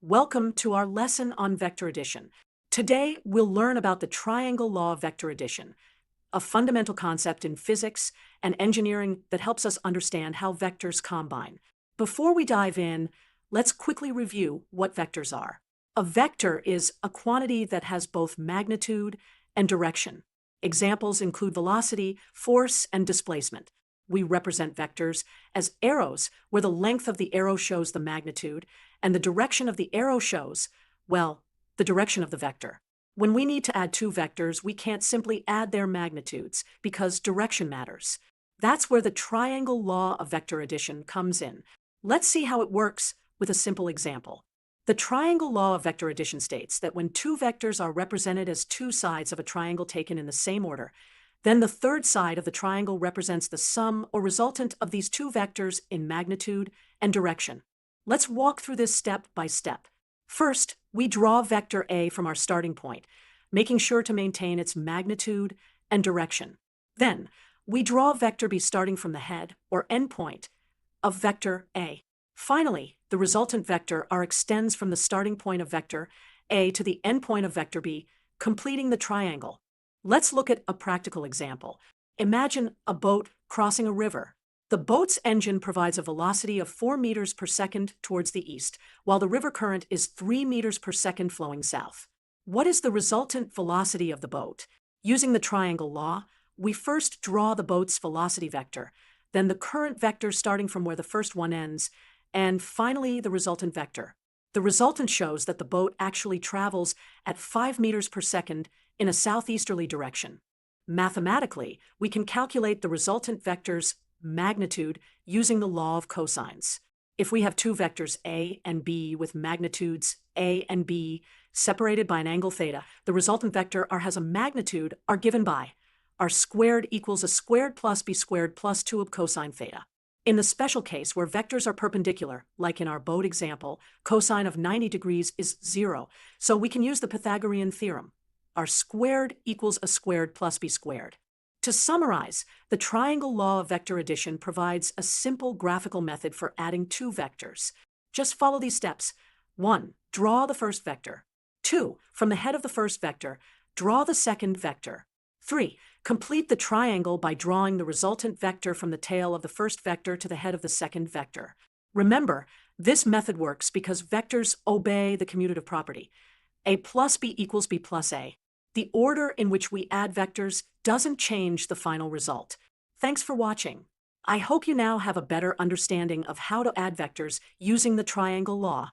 Welcome to our lesson on vector addition. Today, we'll learn about the triangle law of vector addition, a fundamental concept in physics and engineering that helps us understand how vectors combine. Before we dive in, let's quickly review what vectors are. A vector is a quantity that has both magnitude and direction. Examples include velocity, force, and displacement. We represent vectors as arrows, where the length of the arrow shows the magnitude, and the direction of the arrow shows, well, the direction of the vector. When we need to add two vectors, we can't simply add their magnitudes because direction matters. That's where the triangle law of vector addition comes in. Let's see how it works with a simple example. The triangle law of vector addition states that when two vectors are represented as two sides of a triangle taken in the same order, then the third side of the triangle represents the sum or resultant of these two vectors in magnitude and direction. Let's walk through this step by step. First, we draw vector A from our starting point, making sure to maintain its magnitude and direction. Then, we draw vector B starting from the head or endpoint of vector A. Finally, the resultant vector R extends from the starting point of vector A to the endpoint of vector B, completing the triangle. Let's look at a practical example. Imagine a boat crossing a river. The boat's engine provides a velocity of 4 meters per second towards the east, while the river current is 3 meters per second flowing south. What is the resultant velocity of the boat? Using the triangle law, we first draw the boat's velocity vector, then the current vector starting from where the first one ends, and finally the resultant vector. The resultant shows that the boat actually travels at 5 meters per second in a southeasterly direction. Mathematically, we can calculate the resultant vector's magnitude using the law of cosines. If we have two vectors A and B with magnitudes A and B separated by an angle theta, the resultant vector R has a magnitude R given by R squared equals a squared plus B squared plus 2 of cosine theta. In the special case where vectors are perpendicular, like in our boat example, cosine of 90 degrees is 0, so we can use the Pythagorean theorem. R squared equals a squared plus B squared. To summarize, the triangle law of vector addition provides a simple graphical method for adding two vectors. Just follow these steps. 1. Draw the first vector. 2. From the head of the first vector, draw the second vector. 3. Complete the triangle by drawing the resultant vector from the tail of the first vector to the head of the second vector. Remember, this method works because vectors obey the commutative property. A plus B equals B plus A. The order in which we add vectors doesn't change the final result. Thanks for watching. I hope you now have a better understanding of how to add vectors using the triangle law.